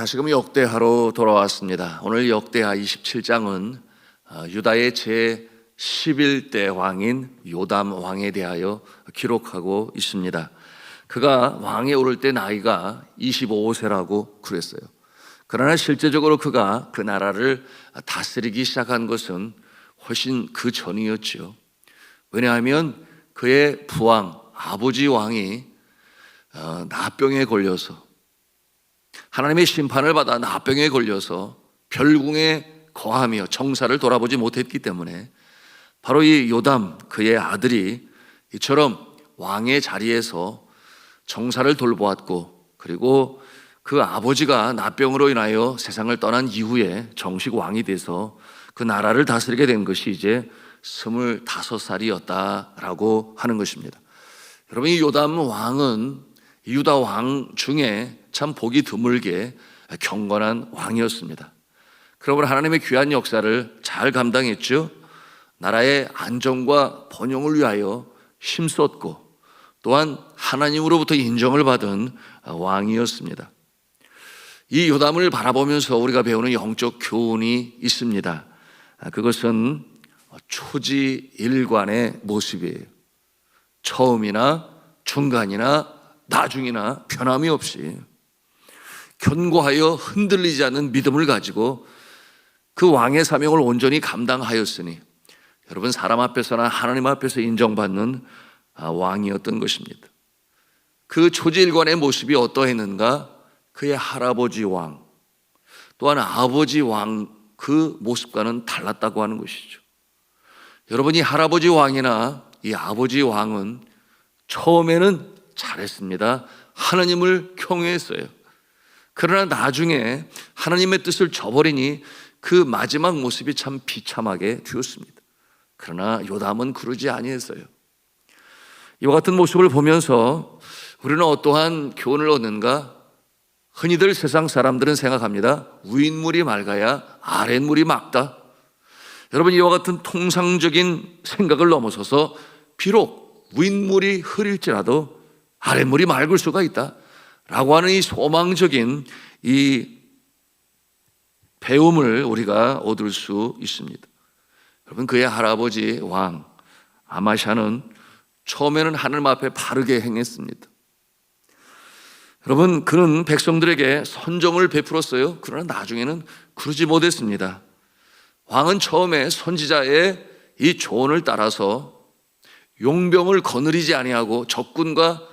다시금 역대하로 돌아왔습니다. 오늘 역대하 27장은 유다의 제 11대 왕인 요담 왕에 대하여 기록하고 있습니다. 그가 왕에 오를 때 나이가 25세라고 그랬어요. 그러나 실제적으로 그가 그 나라를 다스리기 시작한 것은 훨씬 그 전이었지요. 왜냐하면 그의 부왕, 아버지 왕이 나병에 걸려서, 하나님의 심판을 받아 나병에 걸려서 별궁에 거하며 정사를 돌아보지 못했기 때문에 바로 이 요담, 그의 아들이 이처럼 왕의 자리에서 정사를 돌보았고, 그리고 그 아버지가 나병으로 인하여 세상을 떠난 이후에 정식 왕이 돼서 그 나라를 다스리게 된 것이 이제 25살이었다라고 하는 것입니다. 여러분, 이 요담 왕은 유다 왕 중에 참 보기 드물게 경건한 왕이었습니다. 그러므로 하나님의 귀한 역사를 잘 감당했죠. 나라의 안정과 번영을 위하여 힘썼고, 또한 하나님으로부터 인정을 받은 왕이었습니다. 이 요담을 바라보면서 우리가 배우는 영적 교훈이 있습니다. 그것은 초지일관의 모습이에요. 처음이나 중간이나 나중이나 변함이 없이 견고하여 흔들리지 않는 믿음을 가지고 그 왕의 사명을 온전히 감당하였으니, 여러분, 사람 앞에서나 하나님 앞에서 인정받는 왕이었던 것입니다. 그 초지일관의 모습이 어떠했는가? 그의 할아버지 왕, 또한 아버지 왕, 그 모습과는 달랐다고 하는 것이죠. 여러분, 이 할아버지 왕이나 이 아버지 왕은 처음에는 잘했습니다. 하나님을 경외했어요. 그러나 나중에 하나님의 뜻을 저버리니 그 마지막 모습이 참 비참하게 되었습니다. 그러나 요담은 그러지 아니했어요. 이와 같은 모습을 보면서 우리는 어떠한 교훈을 얻는가? 흔히들 세상 사람들은 생각합니다. 윗물이 맑아야 아랫물이 맑다. 여러분, 이와 같은 통상적인 생각을 넘어서서 비록 윗물이 흐릴지라도 아랫물이 맑을 수가 있다 라고 하는 이 소망적인 이 배움을 우리가 얻을 수 있습니다. 여러분, 그의 할아버지 왕 아마샤는 처음에는 하나님 앞에 바르게 행했습니다. 여러분, 그는 백성들에게 선정을 베풀었어요. 그러나 나중에는 그러지 못했습니다. 왕은 처음에 선지자의 이 조언을 따라서 용병을 거느리지 아니하고 적군과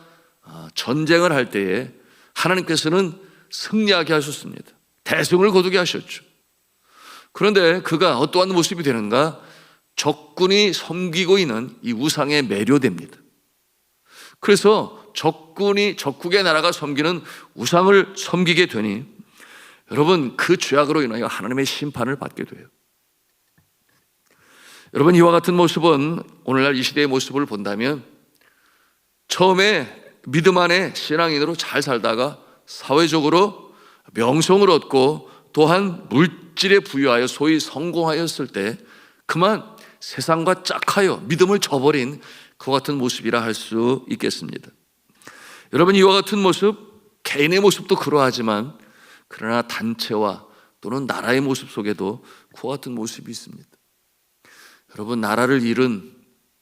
전쟁을 할 때에 하나님께서는 승리하게 하셨습니다. 대승을 거두게 하셨죠. 그런데 그가 어떠한 모습이 되는가? 적군이 섬기고 있는 이 우상에 매료됩니다. 그래서 적국의 나라가 섬기는 우상을 섬기게 되니, 여러분, 그 죄악으로 인하여 하나님의 심판을 받게 돼요. 여러분, 이와 같은 모습은 오늘날 이 시대의 모습을 본다면, 처음에 믿음 안에 신앙인으로 잘 살다가 사회적으로 명성을 얻고 또한 물질에 부유하여 소위 성공하였을 때 그만 세상과 짝하여 믿음을 저버린 그 같은 모습이라 할 수 있겠습니다. 여러분, 이와 같은 모습, 개인의 모습도 그러하지만 그러나 단체와 또는 나라의 모습 속에도 그와 같은 모습이 있습니다. 여러분, 나라를 잃은,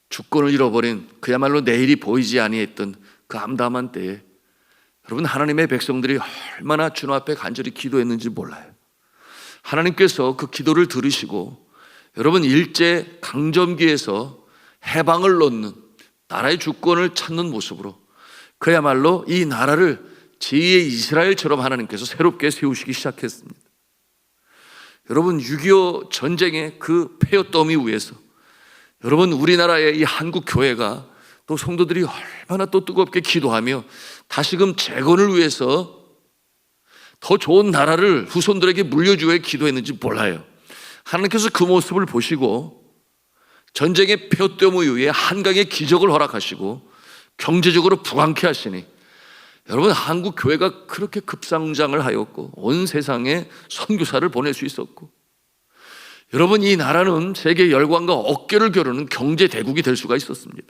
주권을 잃어버린, 그야말로 내일이 보이지 아니했던 그 암담한 때에 여러분, 하나님의 백성들이 얼마나 주님 앞에 간절히 기도했는지 몰라요. 하나님께서 그 기도를 들으시고 여러분, 일제 강점기에서 해방을 놓는, 나라의 주권을 찾는 모습으로 그야말로 이 나라를 제2의 이스라엘처럼 하나님께서 새롭게 세우시기 시작했습니다. 여러분, 6.25 전쟁의 그 폐허더미 위에서 여러분, 우리나라의 이 한국 교회가 또 성도들이 얼마나 또 뜨겁게 기도하며 다시금 재건을 위해서 더 좋은 나라를 후손들에게 물려주기 위해 기도했는지 몰라요. 하나님께서 그 모습을 보시고 전쟁의 폐허더미 이후에 한강의 기적을 허락하시고 경제적으로 부강케 하시니 여러분, 한국 교회가 그렇게 급성장을 하였고 온 세상에 선교사를 보낼 수 있었고, 여러분, 이 나라는 세계 열강과 어깨를 겨루는 경제 대국이 될 수가 있었습니다.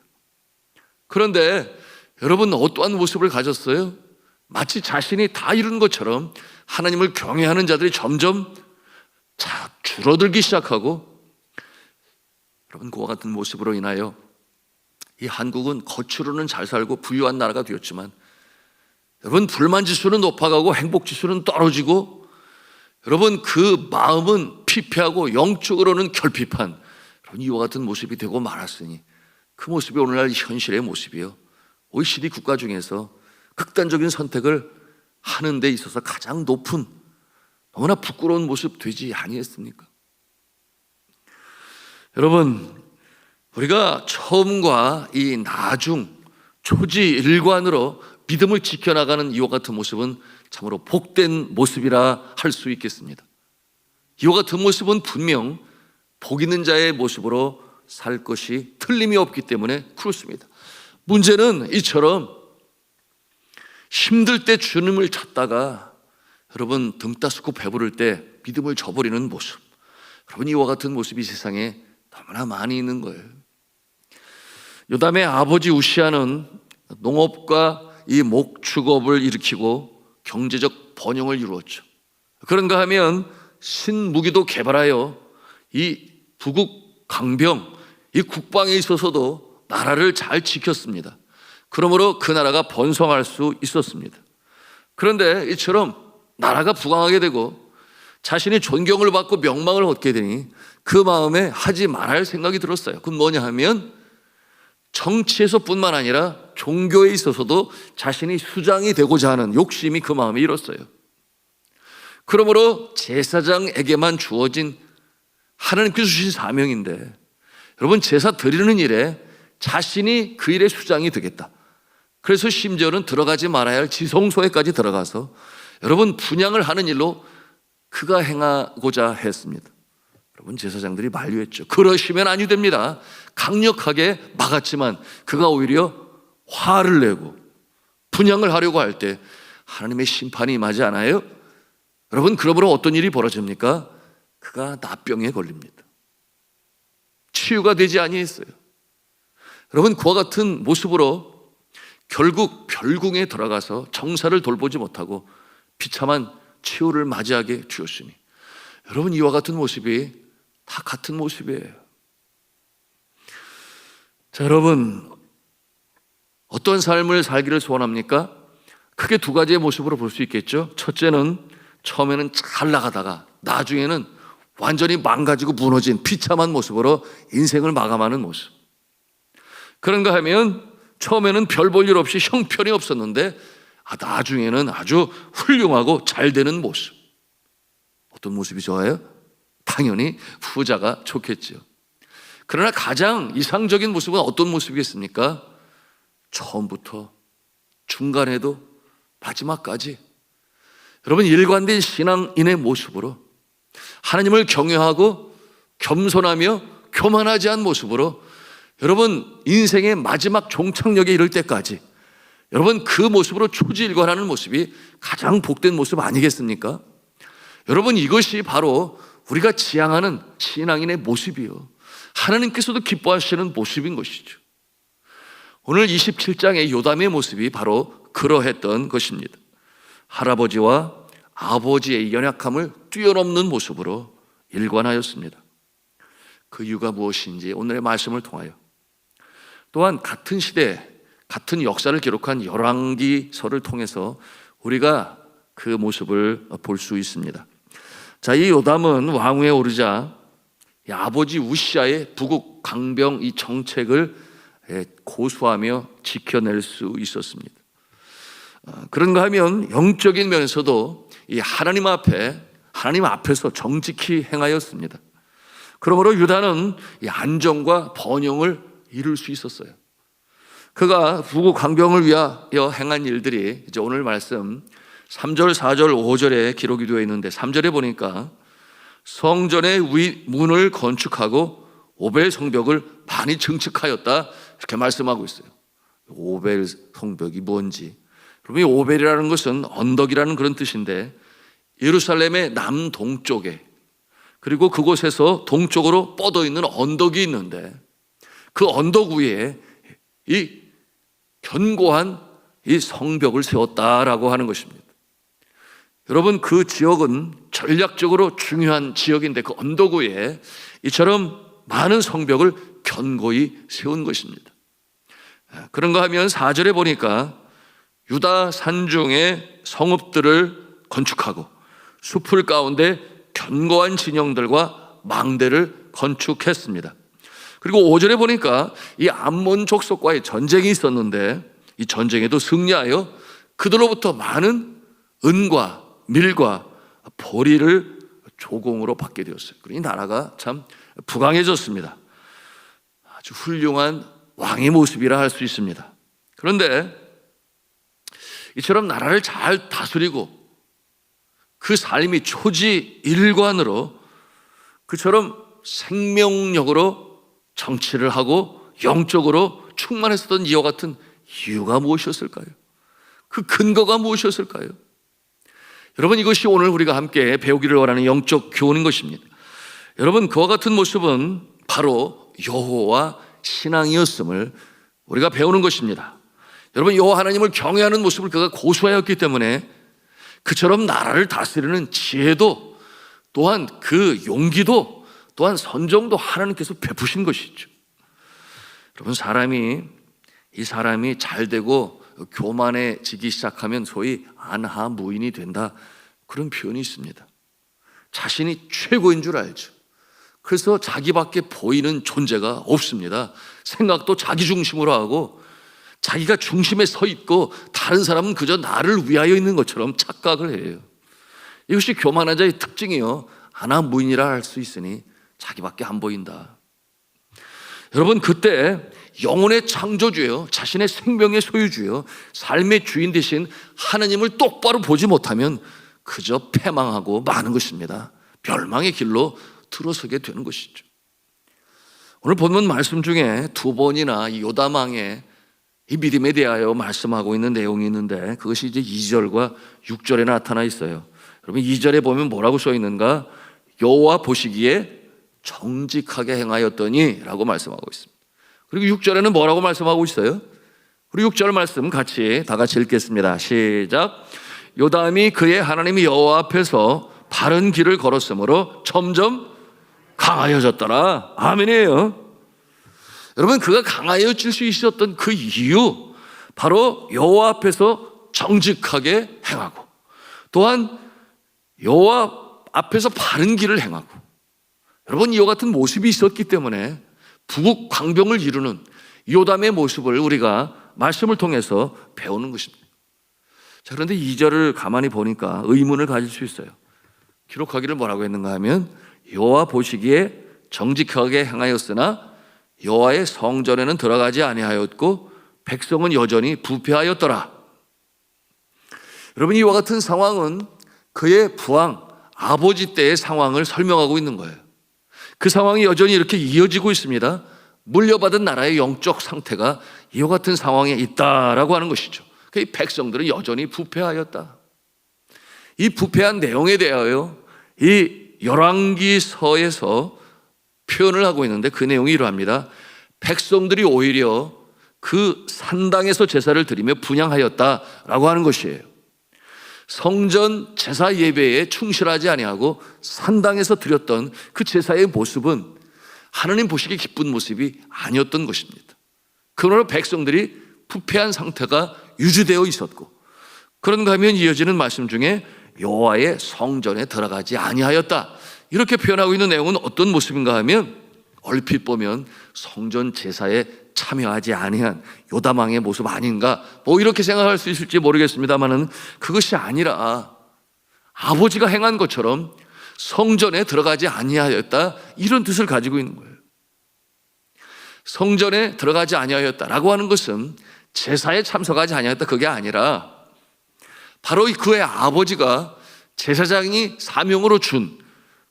그런데 여러분, 어떠한 모습을 가졌어요? 마치 자신이 다 이룬 것처럼 하나님을 경외하는 자들이 점점 줄어들기 시작하고, 여러분 그와 같은 모습으로 인하여 이 한국은 겉으로는 잘 살고 부유한 나라가 되었지만, 여러분 불만지수는 높아가고 행복지수는 떨어지고, 여러분 그 마음은 피폐하고 영적으로는 결핍한, 여러분 이와 같은 모습이 되고 말았으니, 그 모습이 오늘날 현실의 모습이요, OECD 국가 중에서 극단적인 선택을 하는 데 있어서 가장 높은, 너무나 부끄러운 모습 되지 아니했습니까? 여러분, 우리가 처음과 이 나중 초지일관으로 믿음을 지켜나가는 이와 같은 모습은 참으로 복된 모습이라 할 수 있겠습니다. 이와 같은 모습은 분명 복 있는 자의 모습으로 살 것이 틀림이 없기 때문에 그렇습니다. 문제는 이처럼 힘들 때 주님을 찾다가 여러분 등 따스고 배부를 때 믿음을 저버리는 모습, 여러분 이와 같은 모습이 세상에 너무나 많이 있는 거예요. 요담의 아버지 우시아는 농업과 이 목축업을 일으키고 경제적 번영을 이루었죠. 그런가 하면 신무기도 개발하여 이 부국 강병, 이 국방에 있어서도 나라를 잘 지켰습니다. 그러므로 그 나라가 번성할 수 있었습니다. 그런데 이처럼 나라가 부강하게 되고 자신이 존경을 받고 명망을 얻게 되니 그 마음에 하지 말아야 할 생각이 들었어요. 그건 뭐냐 하면 정치에서뿐만 아니라 종교에 있어서도 자신이 수장이 되고자 하는 욕심이 그 마음에 일었어요. 그러므로 제사장에게만 주어진 하나님께서 주신 사명인데, 여러분 제사 드리는 일에 자신이 그 일의 수장이 되겠다. 그래서 심지어는 들어가지 말아야 할 지성소에까지 들어가서 여러분 분향을 하는 일로 그가 행하고자 했습니다. 여러분 제사장들이 만류했죠. 그러시면 아니 됩니다. 강력하게 막았지만 그가 오히려 화를 내고 분향을 하려고 할 때 하나님의 심판이 임하지 않아요? 여러분 그러므로 어떤 일이 벌어집니까? 그가 나병에 걸립니다. 치유가 되지 아니했어요. 여러분 그와 같은 모습으로 결국 별궁에 들어가서 정사를 돌보지 못하고 비참한 치유를 맞이하게 되었으니, 여러분 이와 같은 모습이 다 같은 모습이에요. 자, 여러분 어떤 삶을 살기를 소원합니까? 크게 두 가지의 모습으로 볼 수 있겠죠. 첫째는 처음에는 잘 나가다가 나중에는 완전히 망가지고 무너진 비참한 모습으로 인생을 마감하는 모습. 그런가 하면 처음에는 별 볼 일 없이 형편이 없었는데 나중에는 아주 훌륭하고 잘 되는 모습. 어떤 모습이 좋아요? 당연히 후자가 좋겠죠. 그러나 가장 이상적인 모습은 어떤 모습이겠습니까? 처음부터 중간에도 마지막까지 여러분 일관된 신앙인의 모습으로 하나님을 경외하고 겸손하며 교만하지 않은 모습으로 여러분 인생의 마지막 종착역에 이를 때까지 여러분 그 모습으로 초지일관하는 모습이 가장 복된 모습 아니겠습니까? 여러분 이것이 바로 우리가 지향하는 신앙인의 모습이요, 하나님께서도 기뻐하시는 모습인 것이죠. 오늘 27장의 요담의 모습이 바로 그러했던 것입니다. 할아버지와 아버지의 연약함을 뛰어넘는 모습으로 일관하였습니다. 그 이유가 무엇인지 오늘의 말씀을 통하여, 또한 같은 시대 같은 역사를 기록한 열왕기서를 통해서 우리가 그 모습을 볼 수 있습니다. 자, 이 요담은 왕위에 오르자 이 아버지 우시아의 부국 강병 이 정책을 고수하며 지켜낼 수 있었습니다. 그런가 하면 영적인 면에서도 이 하나님 앞에서 정직히 행하였습니다. 그러므로 유다는 이 안정과 번영을 이룰 수 있었어요. 그가 부국 강병을 위하여 행한 일들이 이제 오늘 말씀 3절, 4절, 5절에 기록이 되어 있는데, 3절에 보니까 성전의 문을 건축하고 오벨 성벽을 많이 증축하였다, 이렇게 말씀하고 있어요. 오벨 성벽이 뭔지, 그러면 이 오벨이라는 것은 언덕이라는 그런 뜻인데, 예루살렘의 남동쪽에, 그리고 그곳에서 동쪽으로 뻗어 있는 언덕이 있는데 그 언덕 위에 이 견고한 이 성벽을 세웠다라고 하는 것입니다. 여러분, 그 지역은 전략적으로 중요한 지역인데 그 언덕 위에 이처럼 많은 성벽을 견고히 세운 것입니다. 그런가 하면 4절에 보니까 유다 산중에 성읍들을 건축하고 숲을 가운데 견고한 진영들과 망대를 건축했습니다. 그리고 5절에 보니까 이 암몬 족속과의 전쟁이 있었는데 이 전쟁에도 승리하여 그들로부터 많은 은과 밀과 보리를 조공으로 받게 되었어요. 그러니 나라가 참 부강해졌습니다. 아주 훌륭한 왕의 모습이라 할 수 있습니다. 그런데 이처럼 나라를 잘 다스리고 그 삶이 초지일관으로 그처럼 생명력으로 정치를 하고 영적으로 충만했었던 이와 같은 이유가 무엇이었을까요? 그 근거가 무엇이었을까요? 여러분, 이것이 오늘 우리가 함께 배우기를 원하는 영적 교훈인 것입니다. 여러분, 그와 같은 모습은 바로 여호와 신앙이었음을 우리가 배우는 것입니다. 여러분, 여호와 하나님을 경외하는 모습을 그가 고수하였기 때문에 그처럼 나라를 다스리는 지혜도 또한 그 용기도 또한 선정도 하나님께서 베푸신 것이죠. 여러분, 이 사람이 잘 되고 교만해지기 시작하면 소위 안하무인이 된다, 그런 표현이 있습니다. 자신이 최고인 줄 알죠. 그래서 자기밖에 보이는 존재가 없습니다. 생각도 자기 중심으로 하고 자기가 중심에 서 있고 다른 사람은 그저 나를 위하여 있는 것처럼 착각을 해요. 이것이 교만한 자의 특징이요, 안하무인이라 할 수 있으니 자기밖에 안 보인다. 여러분, 그때 영혼의 창조주요, 자신의 생명의 소유주요, 삶의 주인 되신 하나님을 똑바로 보지 못하면 그저 패망하고 마는 것입니다. 멸망의 길로 들어서게 되는 것이죠. 오늘 본문 말씀 중에 두 번이나 이 요담왕의 이 믿음에 대하여 말씀하고 있는 내용이 있는데 그것이 이제 2절과 6절에 나타나 있어요. 여러분, 2절에 보면 뭐라고 써 있는가? 여호와 보시기에 정직하게 행하였더니 라고 말씀하고 있습니다. 그리고 6절에는 뭐라고 말씀하고 있어요? 우리 6절 말씀 다 같이 읽겠습니다. 시작. 요담이 그의 하나님 여호와 앞에서 바른 길을 걸었으므로 점점 강하여졌더라. 아멘이에요. 여러분, 그가 강하여질 수 있었던 그 이유, 바로 여호와 앞에서 정직하게 행하고 또한 여호와 앞에서 바른 길을 행하고, 여러분, 이와 같은 모습이 있었기 때문에 부국 광병을 이루는 요담의 모습을 우리가 말씀을 통해서 배우는 것입니다. 자, 그런데 2절을 가만히 보니까 의문을 가질 수 있어요. 기록하기를 뭐라고 했는가 하면 여호와 보시기에 정직하게 행하였으나 여호와의 성전에는 들어가지 아니하였고 백성은 여전히 부패하였더라. 여러분, 이와 같은 상황은 그의 부왕 아버지 때의 상황을 설명하고 있는 거예요. 그 상황이 여전히 이렇게 이어지고 있습니다. 물려받은 나라의 영적 상태가 이와 같은 상황에 있다라고 하는 것이죠. 그 백성들은 여전히 부패하였다. 이 부패한 내용에 대하여 이 열왕기서에서 표현을 하고 있는데 그 내용이 이러합니다. 백성들이 오히려 그 산당에서 제사를 드리며 분향하였다라고 하는 것이에요. 성전 제사 예배에 충실하지 아니하고 산당에서 드렸던 그 제사의 모습은 하나님 보시기에 기쁜 모습이 아니었던 것입니다. 그러나 백성들이 부패한 상태가 유지되어 있었고, 그런가 하면 이어지는 말씀 중에 여호와의 성전에 들어가지 아니하였다, 이렇게 표현하고 있는 내용은 어떤 모습인가 하면 얼핏 보면 성전 제사에 참여하지 아니한 요담왕의 모습 아닌가, 이렇게 생각할 수 있을지 모르겠습니다만은 그것이 아니라 아버지가 행한 것처럼 성전에 들어가지 아니하였다, 이런 뜻을 가지고 있는 거예요. 성전에 들어가지 아니하였다라고 하는 것은 제사에 참석하지 아니하였다, 그게 아니라 바로 그의 아버지가 제사장이 사명으로 준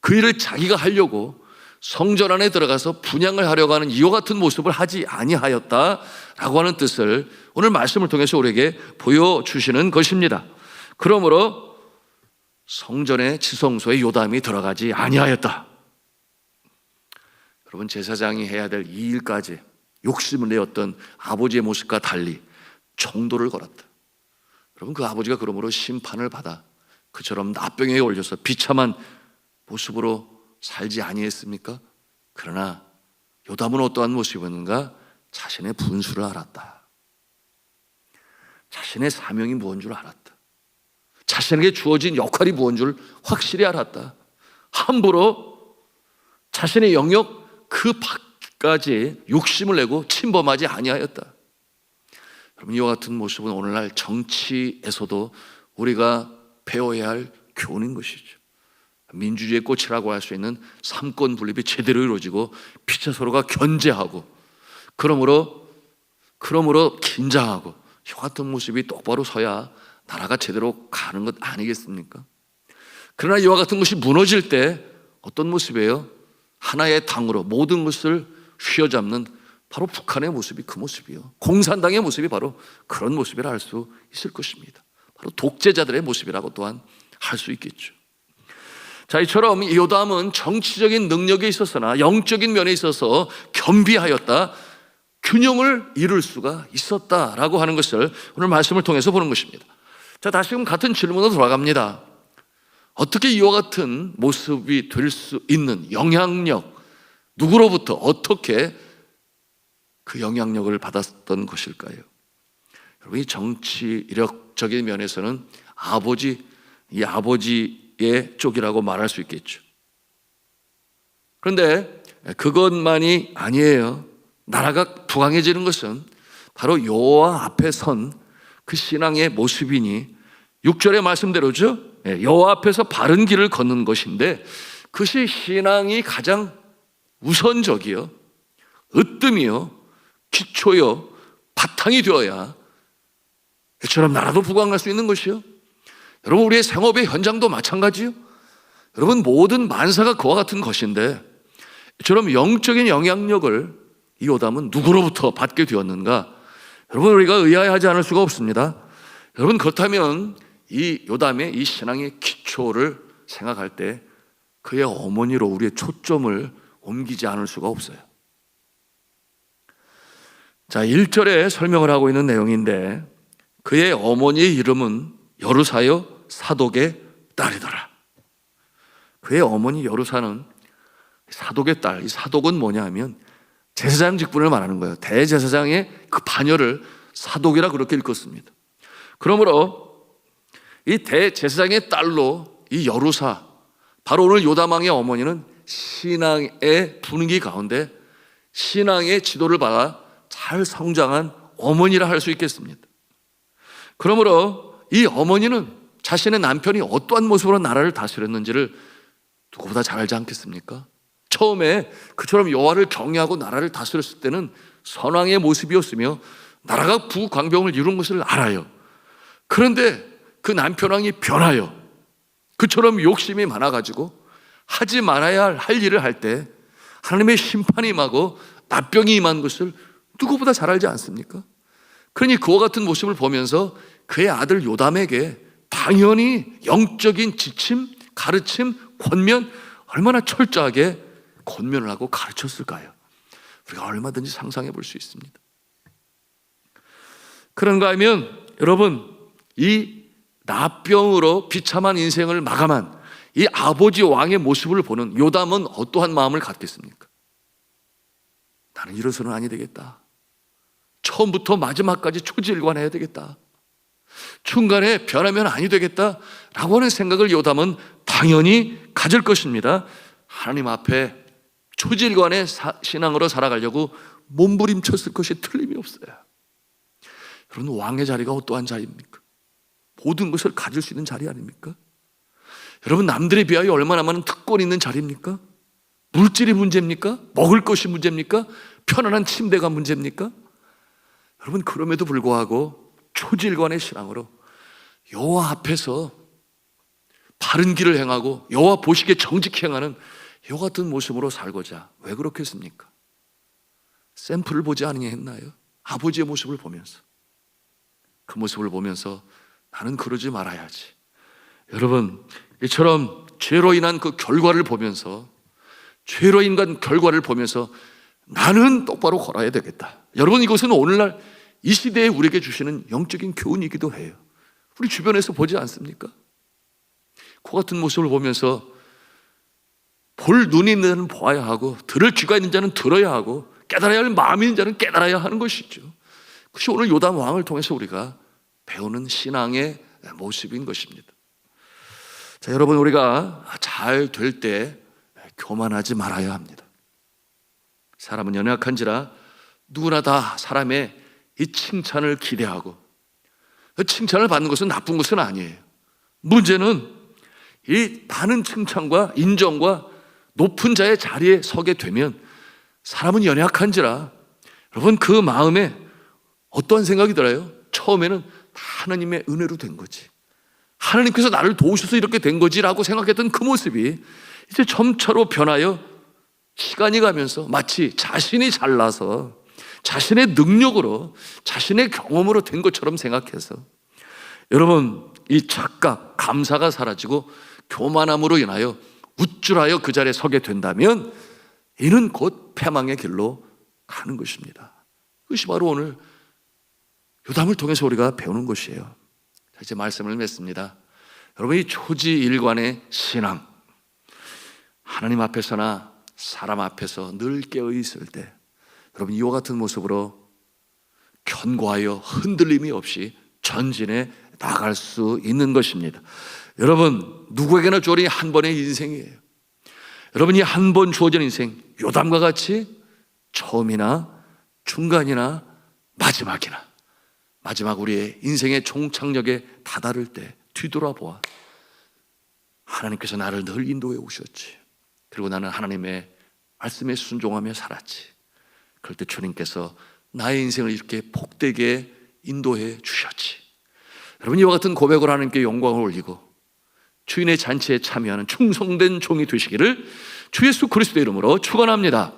그 일을 자기가 하려고 성전 안에 들어가서 분향을 하려고 하는 이와 같은 모습을 하지 아니하였다라고 하는 뜻을 오늘 말씀을 통해서 우리에게 보여주시는 것입니다. 그러므로 성전의 지성소에 요담이 들어가지 아니하였다. 여러분, 제사장이 해야 될 이 일까지 욕심을 내었던 아버지의 모습과 달리 정도를 걸었다. 여러분, 그 아버지가 그러므로 심판을 받아 그처럼 나병에 걸려서 비참한 모습으로 살지 아니했습니까? 그러나 요담은 어떠한 모습이었는가? 자신의 분수를 알았다. 자신의 사명이 무엇인 줄 알았다. 자신에게 주어진 역할이 무엇인 줄 확실히 알았다. 함부로 자신의 영역 그 밖까지 욕심을 내고 침범하지 아니하였다. 여러분, 이와 같은 모습은 오늘날 정치에서도 우리가 배워야 할 교훈인 것이죠. 민주주의의 꽃이라고 할 수 있는 삼권 분립이 제대로 이루어지고 피차 서로가 견제하고 그러므로 긴장하고 이와 같은 모습이 똑바로 서야 나라가 제대로 가는 것 아니겠습니까? 그러나 이와 같은 것이 무너질 때 어떤 모습이에요? 하나의 당으로 모든 것을 휘어잡는 바로 북한의 모습이 그 모습이에요. 공산당의 모습이 바로 그런 모습이라 할 수 있을 것입니다. 바로 독재자들의 모습이라고 또한 할 수 있겠죠. 자, 이처럼 요담은 정치적인 능력에 있어서나 영적인 면에 있어서 겸비하였다, 균형을 이룰 수가 있었다라고 하는 것을 오늘 말씀을 통해서 보는 것입니다. 자, 다시금 같은 질문으로 돌아갑니다. 어떻게 이와 같은 모습이 될 수 있는 영향력, 누구로부터 어떻게 그 영향력을 받았던 것일까요? 여러분, 이 정치 이력적인 면에서는 이 아버지의 쪽이라고 말할 수 있겠죠. 그런데 그것만이 아니에요. 나라가 부강해지는 것은 바로 여호와 앞에 선 그 신앙의 모습이니 6절의 말씀대로죠. 여호와 앞에서 바른 길을 걷는 것인데 그것이 신앙이 가장 우선적이요, 으뜸이요, 기초요, 바탕이 되어야 이처럼 나라도 부강할 수 있는 것이요. 여러분, 우리의 생업의 현장도 마찬가지요. 여러분, 모든 만사가 그와 같은 것인데 이처럼 영적인 영향력을 이 요담은 누구로부터 받게 되었는가? 여러분, 우리가 의아해하지 않을 수가 없습니다. 여러분, 그렇다면 이 요담의 이 신앙의 기초를 생각할 때 그의 어머니로 우리의 초점을 옮기지 않을 수가 없어요. 자, 1절에 설명을 하고 있는 내용인데 그의 어머니의 이름은 여루사요 사독의 딸이더라. 그의 어머니 여루사는 사독의 딸, 이 사독은 뭐냐 하면 제사장 직분을 말하는 거예요. 대제사장의 그 자녀를 사독이라 그렇게 읽었습니다. 그러므로 이 대제사장의 딸로 이 여루사, 바로 오늘 요담왕의 어머니는 신앙의 분위기 가운데 신앙의 지도를 받아 잘 성장한 어머니라 할 수 있겠습니다. 그러므로 이 어머니는 자신의 남편이 어떠한 모습으로 나라를 다스렸는지를 누구보다 잘 알지 않겠습니까? 처음에 그처럼 여호와를 경외하고 나라를 다스렸을 때는 선왕의 모습이었으며 나라가 부광병을 이룬 것을 알아요. 그런데 그 남편왕이 변하여 그처럼 욕심이 많아가지고 하지 말아야 할 일을 할 때 하나님의 심판이 임하고 나병이 임한 것을 누구보다 잘 알지 않습니까? 그러니 그와 같은 모습을 보면서 그의 아들 요담에게 당연히 영적인 지침, 가르침, 권면 얼마나 철저하게 권면을 하고 가르쳤을까요? 우리가 얼마든지 상상해 볼 수 있습니다. 그런가 하면 여러분, 이 나병으로 비참한 인생을 마감한 이 아버지 왕의 모습을 보는 요담은 어떠한 마음을 갖겠습니까? 나는 이래서는 아니 되겠다. 처음부터 마지막까지 초지일관해야 되겠다. 중간에 변하면 아니 되겠다 라고 하는 생각을 요담은 당연히 가질 것입니다. 하나님 앞에 초지일관의 신앙으로 살아가려고 몸부림쳤을 것이 틀림이 없어요. 여러분, 왕의 자리가 어떠한 자리입니까? 모든 것을 가질 수 있는 자리 아닙니까? 여러분, 남들에 비하여 얼마나 많은 특권이 있는 자리입니까? 물질이 문제입니까? 먹을 것이 문제입니까? 편안한 침대가 문제입니까? 여러분, 그럼에도 불구하고 초지일관의 신앙으로 여호와 앞에서 바른 길을 행하고 여호와 보시기에 정직히 행하는 이와 같은 모습으로 살고자. 왜 그렇겠습니까? 샘플을 보지 아니했나요? 아버지의 모습을 보면서, 그 모습을 보면서 나는 그러지 말아야지. 여러분, 이처럼 죄로 인한 그 결과를 보면서, 죄로 인한 결과를 보면서 나는 똑바로 걸어야 되겠다. 여러분, 이것은 오늘날 이 시대에 우리에게 주시는 영적인 교훈이기도 해요. 우리 주변에서 보지 않습니까? 그 같은 모습을 보면서 볼 눈이 있는 자는 보아야 하고 들을 귀가 있는 자는 들어야 하고 깨달아야 할 마음이 있는 자는 깨달아야 하는 것이죠. 그것이 오늘 요담 왕을 통해서 우리가 배우는 신앙의 모습인 것입니다. 자, 여러분, 우리가 잘 될 때 교만하지 말아야 합니다. 사람은 연약한지라 누구나 다 사람의 이 칭찬을 기대하고, 칭찬을 받는 것은 나쁜 것은 아니에요. 문제는 이 많은 칭찬과 인정과 높은 자의 자리에 서게 되면 사람은 연약한지라, 여러분, 그 마음에 어떠한 생각이 들어요? 처음에는 하나님의 은혜로 된 거지, 하나님께서 나를 도우셔서 이렇게 된 거지라고 생각했던 그 모습이 이제 점차로 변하여 시간이 가면서 마치 자신이 잘나서 자신의 능력으로 자신의 경험으로 된 것처럼 생각해서, 여러분, 이 착각, 감사가 사라지고 교만함으로 인하여 우쭐하여 그 자리에 서게 된다면 이는 곧 패망의 길로 가는 것입니다. 그것이 바로 오늘 요담을 통해서 우리가 배우는 것이에요. 자, 이제 말씀을 맺습니다. 여러분, 이 초지일관의 신앙, 하나님 앞에서나 사람 앞에서 늘 깨어 있을 때 여러분, 이와 같은 모습으로 견고하여 흔들림이 없이 전진해 나갈 수 있는 것입니다. 여러분, 누구에게나 주어진 한 번의 인생이에요. 여러분, 이 한 번 주어진 인생, 요담과 같이 처음이나 중간이나 마지막 우리의 인생의 종착역에 다다를 때 뒤돌아보아 하나님께서 나를 늘 인도해 오셨지, 그리고 나는 하나님의 말씀에 순종하며 살았지. 그럴 때 주님께서 나의 인생을 이렇게 복되게 인도해 주셨지. 여러분, 이와 같은 고백을 하나님께 영광을 올리고 주인의 잔치에 참여하는 충성된 종이 되시기를 주 예수 그리스도의 이름으로 축원합니다.